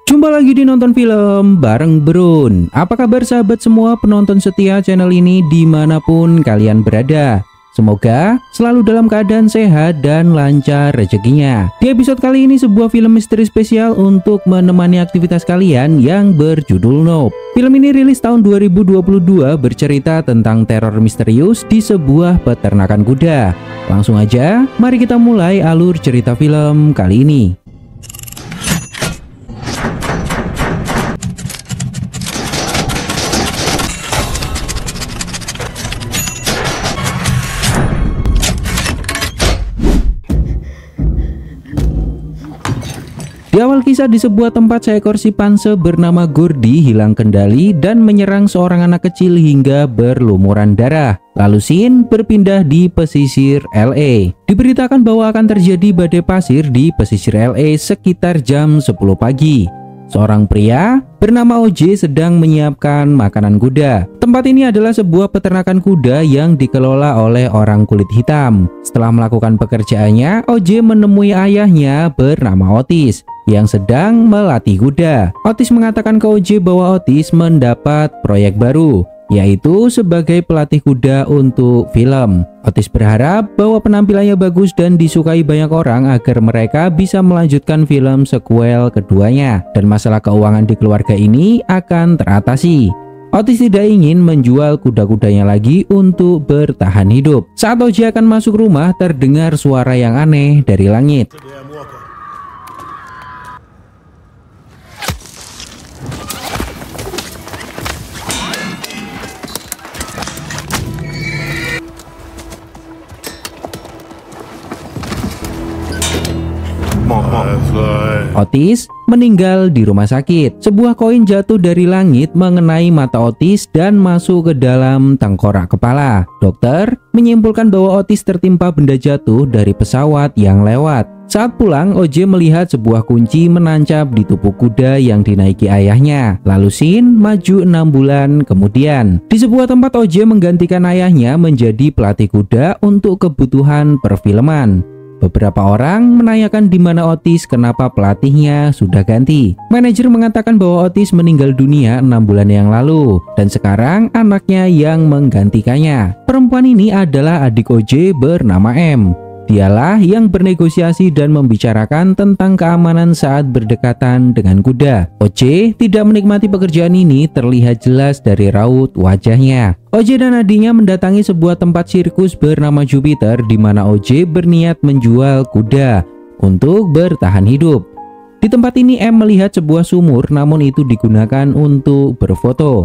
Jumpa lagi di Nonton Film bareng Brun. Apa kabar sahabat semua penonton setia channel ini dimanapun kalian berada? Semoga selalu dalam keadaan sehat dan lancar rezekinya. Di episode kali ini sebuah film misteri spesial untuk menemani aktivitas kalian yang berjudul Nope. Film ini rilis tahun 2022 bercerita tentang teror misterius di sebuah peternakan kuda. Langsung aja, mari kita mulai alur cerita film kali ini. Di awal kisah, di sebuah tempat seekor simpanse bernama Gordy hilang kendali dan menyerang seorang anak kecil hingga berlumuran darah. Lalu scene berpindah di pesisir LA. Diberitakan bahwa akan terjadi badai pasir di pesisir LA sekitar jam 10 pagi. Seorang pria bernama OJ sedang menyiapkan makanan kuda. Tempat ini adalah sebuah peternakan kuda yang dikelola oleh orang kulit hitam. Setelah melakukan pekerjaannya, OJ menemui ayahnya bernama Otis yang sedang melatih kuda. Otis mengatakan ke OJ bahwa Otis mendapat proyek baru, yaitu sebagai pelatih kuda untuk film. Otis berharap bahwa penampilannya bagus dan disukai banyak orang agar mereka bisa melanjutkan film sequel keduanya, dan masalah keuangan di keluarga ini akan teratasi. Otis tidak ingin menjual kuda-kudanya lagi untuk bertahan hidup. Saat OJ akan masuk rumah, terdengar suara yang aneh dari langit. Otis meninggal di rumah sakit. Sebuah koin jatuh dari langit mengenai mata Otis dan masuk ke dalam tengkorak kepala. Dokter menyimpulkan bahwa Otis tertimpa benda jatuh dari pesawat yang lewat. Saat pulang, OJ melihat sebuah kunci menancap di tubuh kuda yang dinaiki ayahnya. Lalu scene maju 6 bulan kemudian. Di sebuah tempat, OJ menggantikan ayahnya menjadi pelatih kuda untuk kebutuhan perfilman. Beberapa orang menanyakan di mana Otis, kenapa pelatihnya sudah ganti. Manajer mengatakan bahwa Otis meninggal dunia 6 bulan yang lalu dan sekarang anaknya yang menggantikannya. Perempuan ini adalah adik OJ bernama M. Dialah yang bernegosiasi dan membicarakan tentang keamanan saat berdekatan dengan kuda. OJ tidak menikmati pekerjaan ini, terlihat jelas dari raut wajahnya. OJ dan adiknya mendatangi sebuah tempat sirkus bernama Jupiter di mana OJ berniat menjual kuda untuk bertahan hidup. Di tempat ini M melihat sebuah sumur, namun itu digunakan untuk berfoto.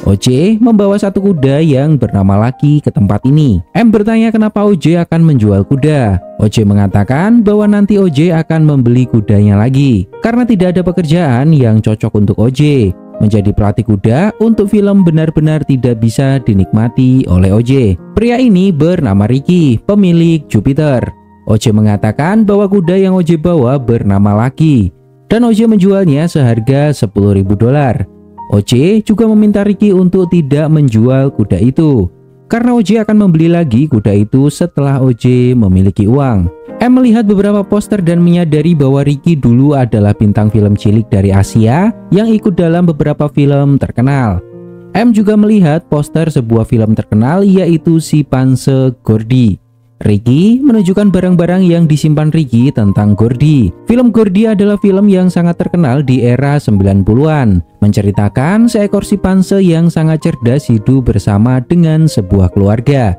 OJ membawa satu kuda yang bernama Lucky ke tempat ini. M bertanya kenapa OJ akan menjual kuda. OJ mengatakan bahwa nanti OJ akan membeli kudanya lagi karena tidak ada pekerjaan yang cocok untuk OJ. Menjadi pelatih kuda untuk film benar-benar tidak bisa dinikmati oleh OJ. Pria ini bernama Ricky, pemilik Jupiter. OJ mengatakan bahwa kuda yang OJ bawa bernama Lucky dan OJ menjualnya seharga $10.000. OJ juga meminta Ricky untuk tidak menjual kuda itu karena OJ akan membeli lagi kuda itu setelah OJ memiliki uang. M melihat beberapa poster dan menyadari bahwa Ricky dulu adalah bintang film cilik dari Asia yang ikut dalam beberapa film terkenal. M juga melihat poster sebuah film terkenal, yaitu Simpanse Gordy. Ricky menunjukkan barang-barang yang disimpan Ricky tentang Gordy. Film Gordy adalah film yang sangat terkenal di era 90-an, menceritakan seekor simpanse yang sangat cerdas hidup bersama dengan sebuah keluarga.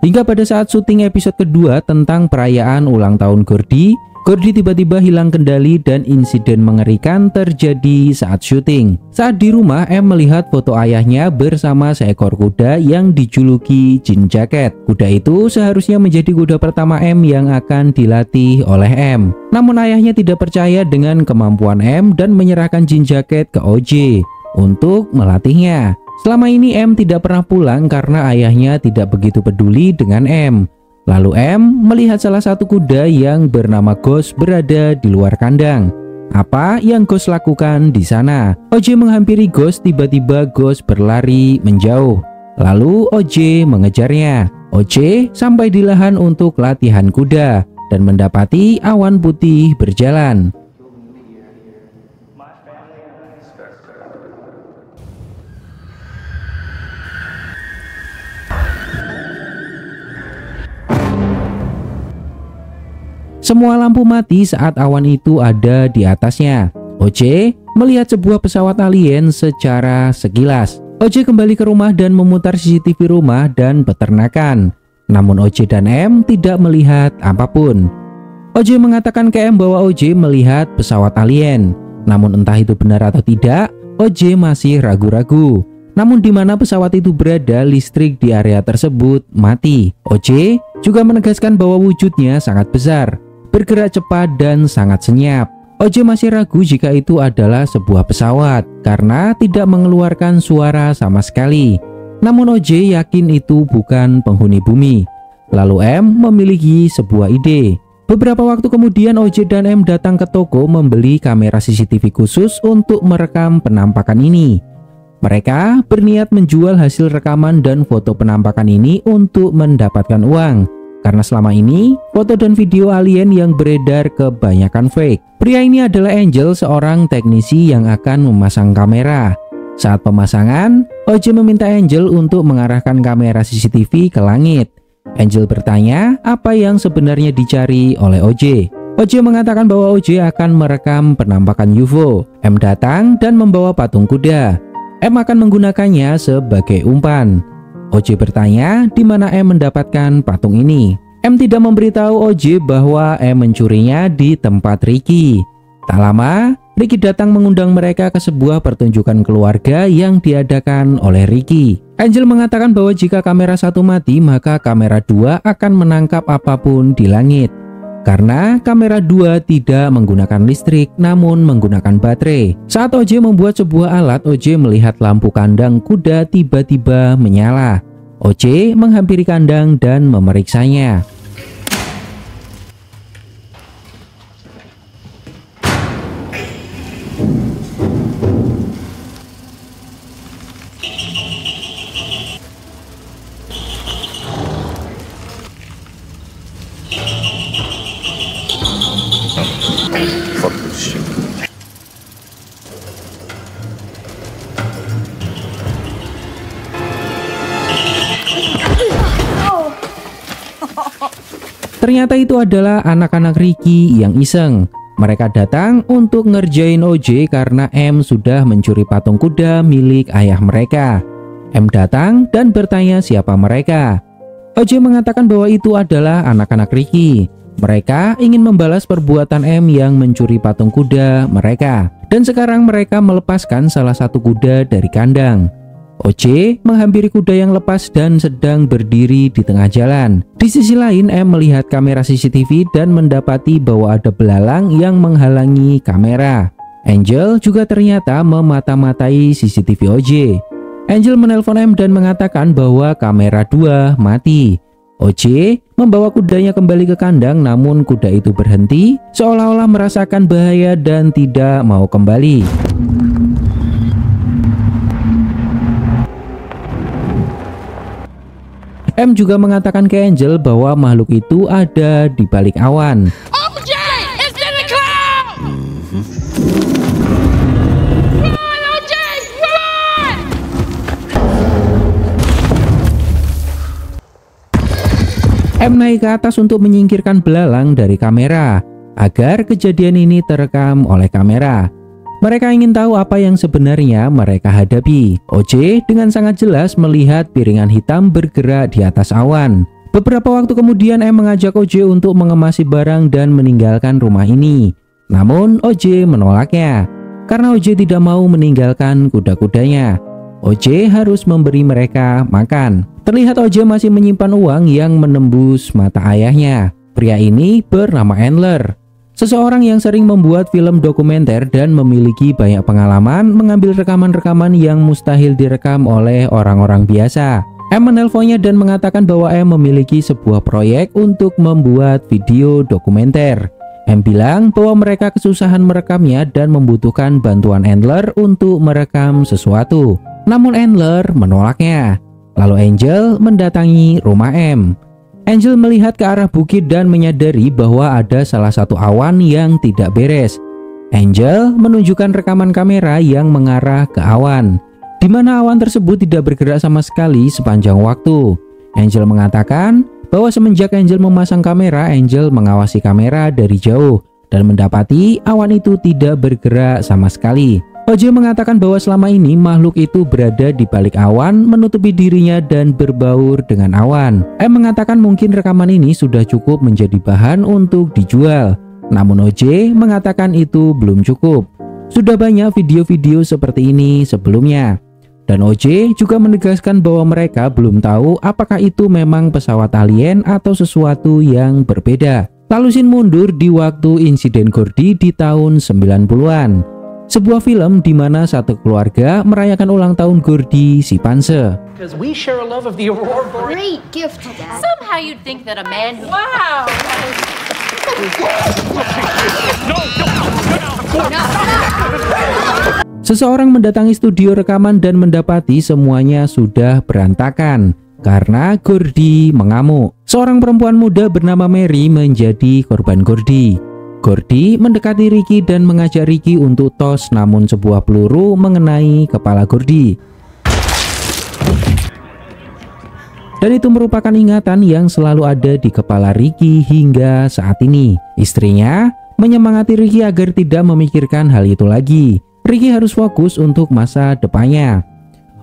Hingga pada saat syuting episode kedua tentang perayaan ulang tahun Gordy, Gordy tiba-tiba hilang kendali dan insiden mengerikan terjadi saat syuting. Saat di rumah, M melihat foto ayahnya bersama seekor kuda yang dijuluki Jean Jacket. Kuda itu seharusnya menjadi kuda pertama M yang akan dilatih oleh M. Namun ayahnya tidak percaya dengan kemampuan M dan menyerahkan Jean Jacket ke OJ untuk melatihnya. Selama ini M tidak pernah pulang karena ayahnya tidak begitu peduli dengan M. Lalu M melihat salah satu kuda yang bernama Ghost berada di luar kandang. Apa yang Ghost lakukan di sana? OJ menghampiri Ghost, tiba-tiba Ghost berlari menjauh. Lalu OJ mengejarnya. OJ sampai di lahan untuk latihan kuda. dan mendapati awan putih berjalan. Semua lampu mati saat awan itu ada di atasnya. OJ melihat sebuah pesawat alien secara sekilas. OJ kembali ke rumah dan memutar CCTV rumah dan peternakan. Namun OJ dan M tidak melihat apapun. OJ mengatakan ke M bahwa OJ melihat pesawat alien. Namun entah itu benar atau tidak, OJ masih ragu-ragu. Namun di mana pesawat itu berada, listrik di area tersebut mati. OJ juga menegaskan bahwa wujudnya sangat besar, bergerak cepat dan sangat senyap. OJ masih ragu jika itu adalah sebuah pesawat karena tidak mengeluarkan suara sama sekali. Namun OJ yakin itu bukan penghuni bumi. Lalu M memiliki sebuah ide. Beberapa waktu kemudian OJ dan M datang ke toko membeli kamera CCTV khusus untuk merekam penampakan ini. Mereka berniat menjual hasil rekaman dan foto penampakan ini untuk mendapatkan uang. Karena selama ini, foto dan video alien yang beredar kebanyakan fake. Pria ini adalah Angel, seorang teknisi yang akan memasang kamera. Saat pemasangan, OJ meminta Angel untuk mengarahkan kamera CCTV ke langit. Angel bertanya apa yang sebenarnya dicari oleh OJ. OJ mengatakan bahwa OJ akan merekam penampakan UFO. M datang dan membawa patung kuda. M akan menggunakannya sebagai umpan. OJ bertanya di mana M mendapatkan patung ini. M tidak memberitahu OJ bahwa M mencurinya di tempat Ricky. Tak lama, Ricky datang mengundang mereka ke sebuah pertunjukan keluarga yang diadakan oleh Ricky. Angel mengatakan bahwa jika kamera satu mati, maka kamera 2 akan menangkap apapun di langit. Karena kamera 2 tidak menggunakan listrik namun menggunakan baterai. Saat OJ membuat sebuah alat, OJ melihat lampu kandang kuda tiba-tiba menyala. OJ menghampiri kandang dan memeriksanya. Ternyata itu adalah anak-anak Ricky yang iseng. Mereka datang untuk ngerjain OJ karena M sudah mencuri patung kuda milik ayah mereka. M datang dan bertanya siapa mereka. OJ mengatakan bahwa itu adalah anak-anak Ricky. Mereka ingin membalas perbuatan M yang mencuri patung kuda mereka. Dan sekarang mereka melepaskan salah satu kuda dari kandang. OJ menghampiri kuda yang lepas dan sedang berdiri di tengah jalan. Di sisi lain, M melihat kamera CCTV dan mendapati bahwa ada belalang yang menghalangi kamera. Angel juga ternyata memata-matai CCTV OJ. Angel menelpon M dan mengatakan bahwa kamera 2 mati. OJ membawa kudanya kembali ke kandang, namun kuda itu berhenti seolah-olah merasakan bahaya dan tidak mau kembali. M juga mengatakan ke Angel bahwa makhluk itu ada di balik awan. OJ, it's in the cloud! Run, OJ, run! M naik ke atas untuk menyingkirkan belalang dari kamera agar kejadian ini terekam oleh kamera. Mereka ingin tahu apa yang sebenarnya mereka hadapi. OJ dengan sangat jelas melihat piringan hitam bergerak di atas awan. Beberapa waktu kemudian M mengajak OJ untuk mengemasi barang dan meninggalkan rumah ini. Namun OJ menolaknya karena OJ tidak mau meninggalkan kuda-kudanya. OJ harus memberi mereka makan. Terlihat OJ masih menyimpan uang yang menembus mata ayahnya. Pria ini bernama Andler. Seseorang yang sering membuat film dokumenter dan memiliki banyak pengalaman mengambil rekaman-rekaman yang mustahil direkam oleh orang-orang biasa. M menelponnya dan mengatakan bahwa M memiliki sebuah proyek untuk membuat video dokumenter. M bilang bahwa mereka kesusahan merekamnya dan membutuhkan bantuan Andler untuk merekam sesuatu. Namun Andler menolaknya. Lalu Angel mendatangi rumah M. Angel melihat ke arah bukit dan menyadari bahwa ada salah satu awan yang tidak beres. Angel menunjukkan rekaman kamera yang mengarah ke awan, di mana awan tersebut tidak bergerak sama sekali sepanjang waktu. Angel mengatakan bahwa semenjak Angel memasang kamera, Angel mengawasi kamera dari jauh dan mendapati awan itu tidak bergerak sama sekali. OJ mengatakan bahwa selama ini makhluk itu berada di balik awan, menutupi dirinya dan berbaur dengan awan. M mengatakan mungkin rekaman ini sudah cukup menjadi bahan untuk dijual. Namun OJ mengatakan itu belum cukup. Sudah banyak video-video seperti ini sebelumnya. Dan OJ juga menegaskan bahwa mereka belum tahu apakah itu memang pesawat alien atau sesuatu yang berbeda. Lalu scene mundur di waktu insiden Gordy di tahun 90-an. Sebuah film di mana satu keluarga merayakan ulang tahun Gordy si Panse. We share a love of the aurora borealis. Great gift, Dad. Somehow you'd think that a man who... Wow! Seseorang mendatangi studio rekaman dan mendapati semuanya sudah berantakan karena Gordy mengamuk. Seorang perempuan muda bernama Mary menjadi korban Gordy. Gordy mendekati Ricky dan mengajak Ricky untuk tos, namun sebuah peluru mengenai kepala Gordy. Dan itu merupakan ingatan yang selalu ada di kepala Ricky hingga saat ini. Istrinya menyemangati Ricky agar tidak memikirkan hal itu lagi. Ricky harus fokus untuk masa depannya.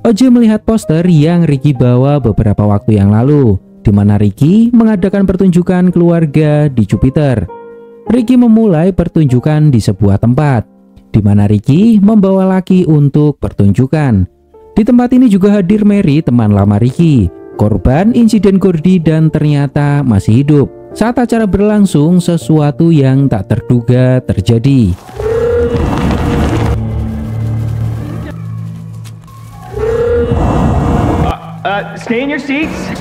OJ melihat poster yang Ricky bawa beberapa waktu yang lalu, di mana Ricky mengadakan pertunjukan keluarga di Jupiter. Ricky memulai pertunjukan di sebuah tempat, di mana Ricky membawa Lucky untuk pertunjukan. Di tempat ini juga hadir Mary, teman lama Ricky, korban insiden Gordy dan ternyata masih hidup. Saat acara berlangsung, sesuatu yang tak terduga terjadi. Stay in your seats.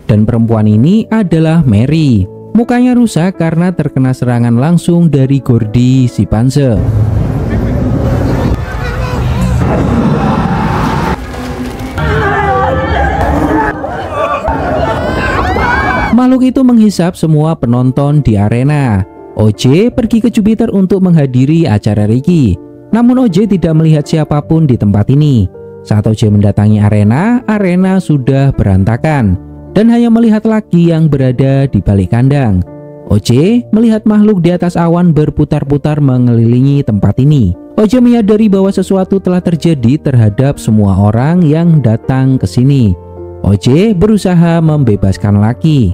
Dan perempuan ini adalah Mary. Mukanya rusak karena terkena serangan langsung dari Gordy si Panse. Makhluk itu menghisap semua penonton di arena. OJ pergi ke Jupiter untuk menghadiri acara Ricky. Namun OJ tidak melihat siapapun di tempat ini. Saat OJ mendatangi arena, arena sudah berantakan dan hanya melihat Lucky yang berada di balik kandang. OJ melihat makhluk di atas awan berputar-putar mengelilingi tempat ini. OJ menyadari bahwa sesuatu telah terjadi terhadap semua orang yang datang ke sini. OJ berusaha membebaskan Lucky.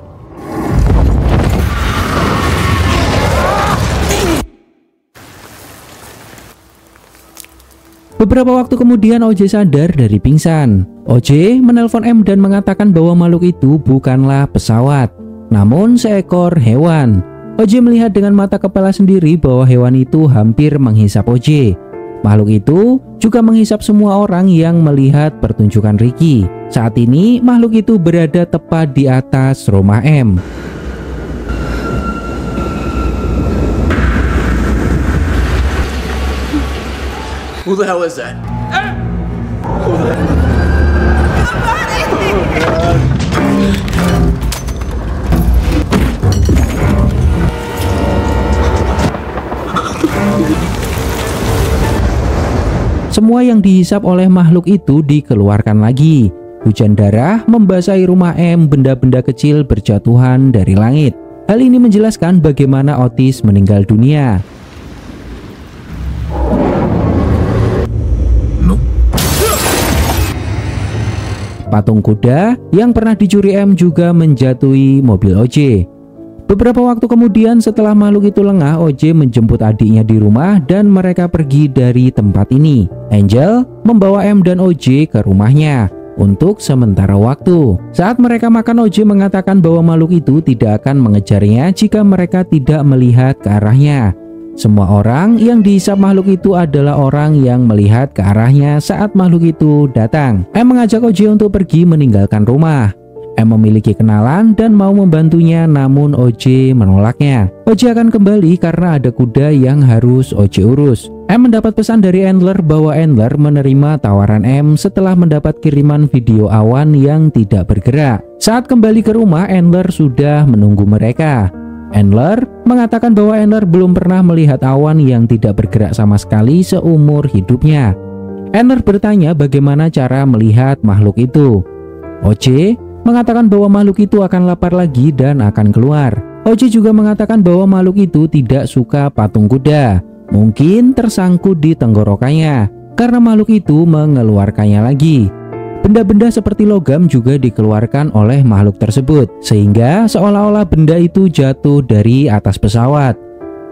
Beberapa waktu kemudian OJ sadar dari pingsan. OJ menelpon M dan mengatakan bahwa makhluk itu bukanlah pesawat, namun seekor hewan. OJ melihat dengan mata kepala sendiri bahwa hewan itu hampir menghisap OJ. Makhluk itu juga menghisap semua orang yang melihat pertunjukan Ricky. Saat ini makhluk itu berada tepat di atas rumah M. Who the hell is that? Semua yang dihisap oleh makhluk itu dikeluarkan lagi. Hujan darah membasahi rumah M, benda-benda kecil berjatuhan dari langit. Hal ini menjelaskan bagaimana Otis meninggal dunia. Patung kuda yang pernah dicuri M juga menjatuhi mobil OJ. Beberapa waktu kemudian setelah makhluk itu lengah, OJ menjemput adiknya di rumah dan mereka pergi dari tempat ini. Angel membawa M dan OJ ke rumahnya untuk sementara waktu. Saat mereka makan, OJ mengatakan bahwa makhluk itu tidak akan mengejarnya jika mereka tidak melihat ke arahnya. Semua orang yang dihisap makhluk itu adalah orang yang melihat ke arahnya saat makhluk itu datang. M mengajak OJ untuk pergi meninggalkan rumah. M memiliki kenalan dan mau membantunya, namun OJ menolaknya. OJ akan kembali karena ada kuda yang harus OJ urus. M mendapat pesan dari Endler bahwa Endler menerima tawaran M setelah mendapat kiriman video awan yang tidak bergerak. Saat kembali ke rumah, Endler sudah menunggu mereka. Endler mengatakan bahwa Endler belum pernah melihat awan yang tidak bergerak sama sekali seumur hidupnya. Endler bertanya bagaimana cara melihat makhluk itu. OJ mengatakan bahwa makhluk itu akan lapar lagi dan akan keluar. OJ juga mengatakan bahwa makhluk itu tidak suka patung kuda. Mungkin tersangkut di tenggorokannya karena makhluk itu mengeluarkannya lagi. Benda-benda seperti logam juga dikeluarkan oleh makhluk tersebut, sehingga seolah-olah benda itu jatuh dari atas pesawat.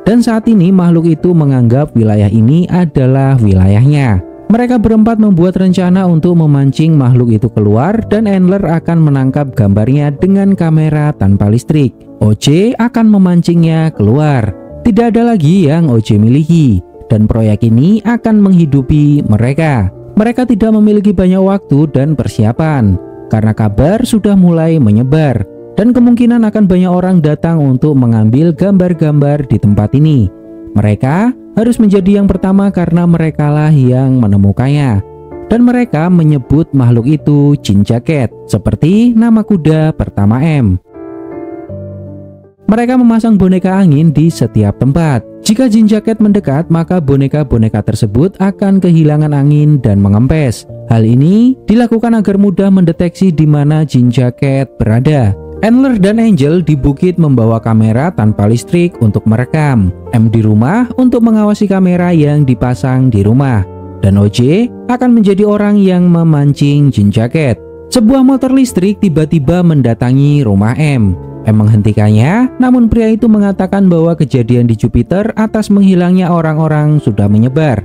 Dan saat ini makhluk itu menganggap wilayah ini adalah wilayahnya. Mereka berempat membuat rencana untuk memancing makhluk itu keluar, dan Endler akan menangkap gambarnya dengan kamera tanpa listrik. OJ akan memancingnya keluar. Tidak ada lagi yang OJ miliki, dan proyek ini akan menghidupi mereka. Mereka tidak memiliki banyak waktu dan persiapan, karena kabar sudah mulai menyebar, dan kemungkinan akan banyak orang datang untuk mengambil gambar-gambar di tempat ini. Mereka harus menjadi yang pertama karena merekalah yang menemukannya. Dan mereka menyebut makhluk itu Jean Jacket, seperti nama kuda pertama M. Mereka memasang boneka angin di setiap tempat. Jika Jean Jacket mendekat, maka boneka-boneka tersebut akan kehilangan angin dan mengempes. Hal ini dilakukan agar mudah mendeteksi di mana Jean Jacket berada. Endler dan Angel di bukit membawa kamera tanpa listrik untuk merekam. M di rumah untuk mengawasi kamera yang dipasang di rumah. Dan OJ akan menjadi orang yang memancing Jean Jacket. Sebuah motor listrik tiba-tiba mendatangi rumah M. M menghentikannya, namun pria itu mengatakan bahwa kejadian di Jupiter atas menghilangnya orang-orang sudah menyebar.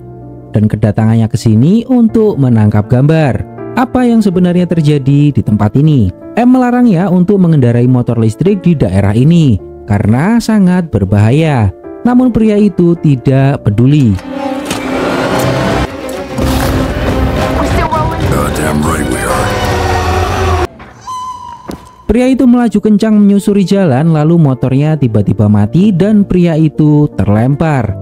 Dan kedatangannya ke sini untuk menangkap gambar. Apa yang sebenarnya terjadi di tempat ini? M melarangnya untuk mengendarai motor listrik di daerah ini karena sangat berbahaya. Namun pria itu tidak peduli. Pria itu melaju kencang menyusuri jalan, lalu motornya tiba-tiba mati dan pria itu terlempar.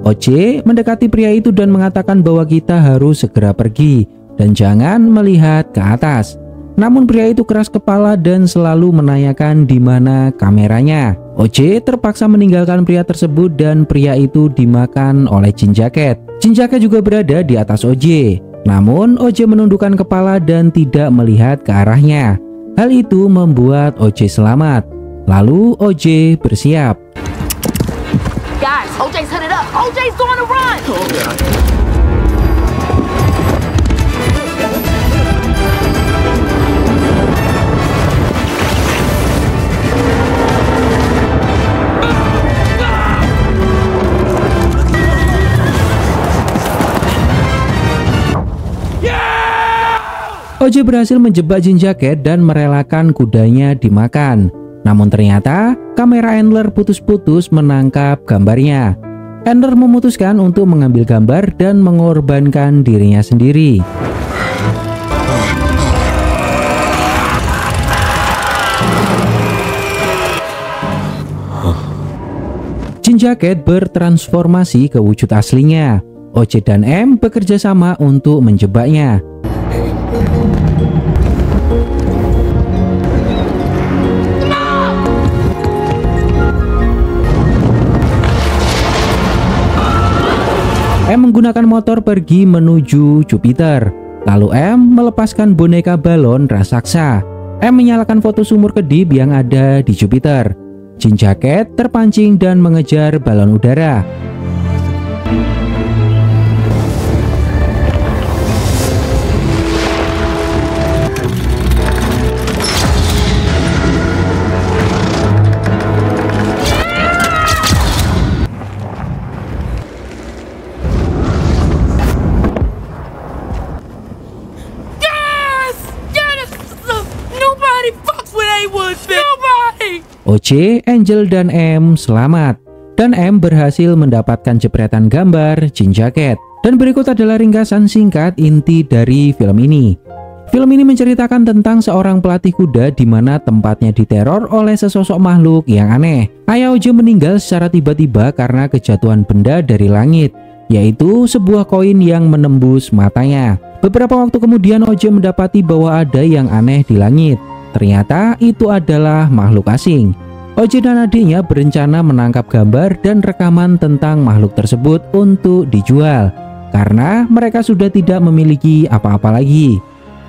OJ mendekati pria itu dan mengatakan bahwa kita harus segera pergi dan jangan melihat ke atas. Namun pria itu keras kepala dan selalu menanyakan di mana kameranya. OJ terpaksa meninggalkan pria tersebut dan pria itu dimakan oleh Jean Jacket. Jean Jacket juga berada di atas OJ. Namun OJ menundukkan kepala dan tidak melihat ke arahnya. Hal itu membuat OJ selamat. Lalu OJ bersiap. Guys, OJ's headed up. OJ's going to run. Oh, God. OJ berhasil menjebak Jean Jacket dan merelakan kudanya dimakan. Namun ternyata kamera Endler putus-putus menangkap gambarnya. Endler memutuskan untuk mengambil gambar dan mengorbankan dirinya sendiri. Jean Jacket bertransformasi ke wujud aslinya. OJ dan M bekerja sama untuk menjebaknya. M menggunakan motor pergi menuju Jupiter. Lalu M melepaskan boneka balon raksasa. M menyalakan foto sumur kedip yang ada di Jupiter. Jean Jacket terpancing dan mengejar balon udara. OJ, Angel, dan M selamat. Dan M berhasil mendapatkan jepretan gambar Jean Jacket. Dan berikut adalah ringkasan singkat inti dari film ini. Film ini menceritakan tentang seorang pelatih kuda di mana tempatnya diteror oleh sesosok makhluk yang aneh. Ayah OJ meninggal secara tiba-tiba karena kejatuhan benda dari langit. yaitu sebuah koin yang menembus matanya. Beberapa waktu kemudian OJ mendapati bahwa ada yang aneh di langit. Ternyata itu adalah makhluk asing. OJ dan adiknya berencana menangkap gambar dan rekaman tentang makhluk tersebut untuk dijual, karena mereka sudah tidak memiliki apa-apa lagi.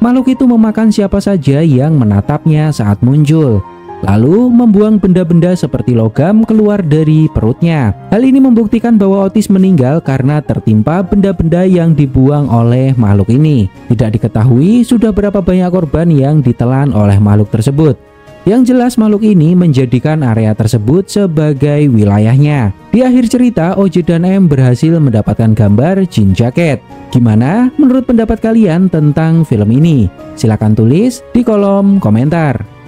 Makhluk itu memakan siapa saja yang menatapnya saat muncul, lalu membuang benda-benda seperti logam keluar dari perutnya. Hal ini membuktikan bahwa Otis meninggal karena tertimpa benda-benda yang dibuang oleh makhluk ini. Tidak diketahui sudah berapa banyak korban yang ditelan oleh makhluk tersebut. Yang jelas makhluk ini menjadikan area tersebut sebagai wilayahnya. Di akhir cerita, OJ dan M berhasil mendapatkan gambar Jean Jacket. Gimana menurut pendapat kalian tentang film ini? Silahkan tulis di kolom komentar.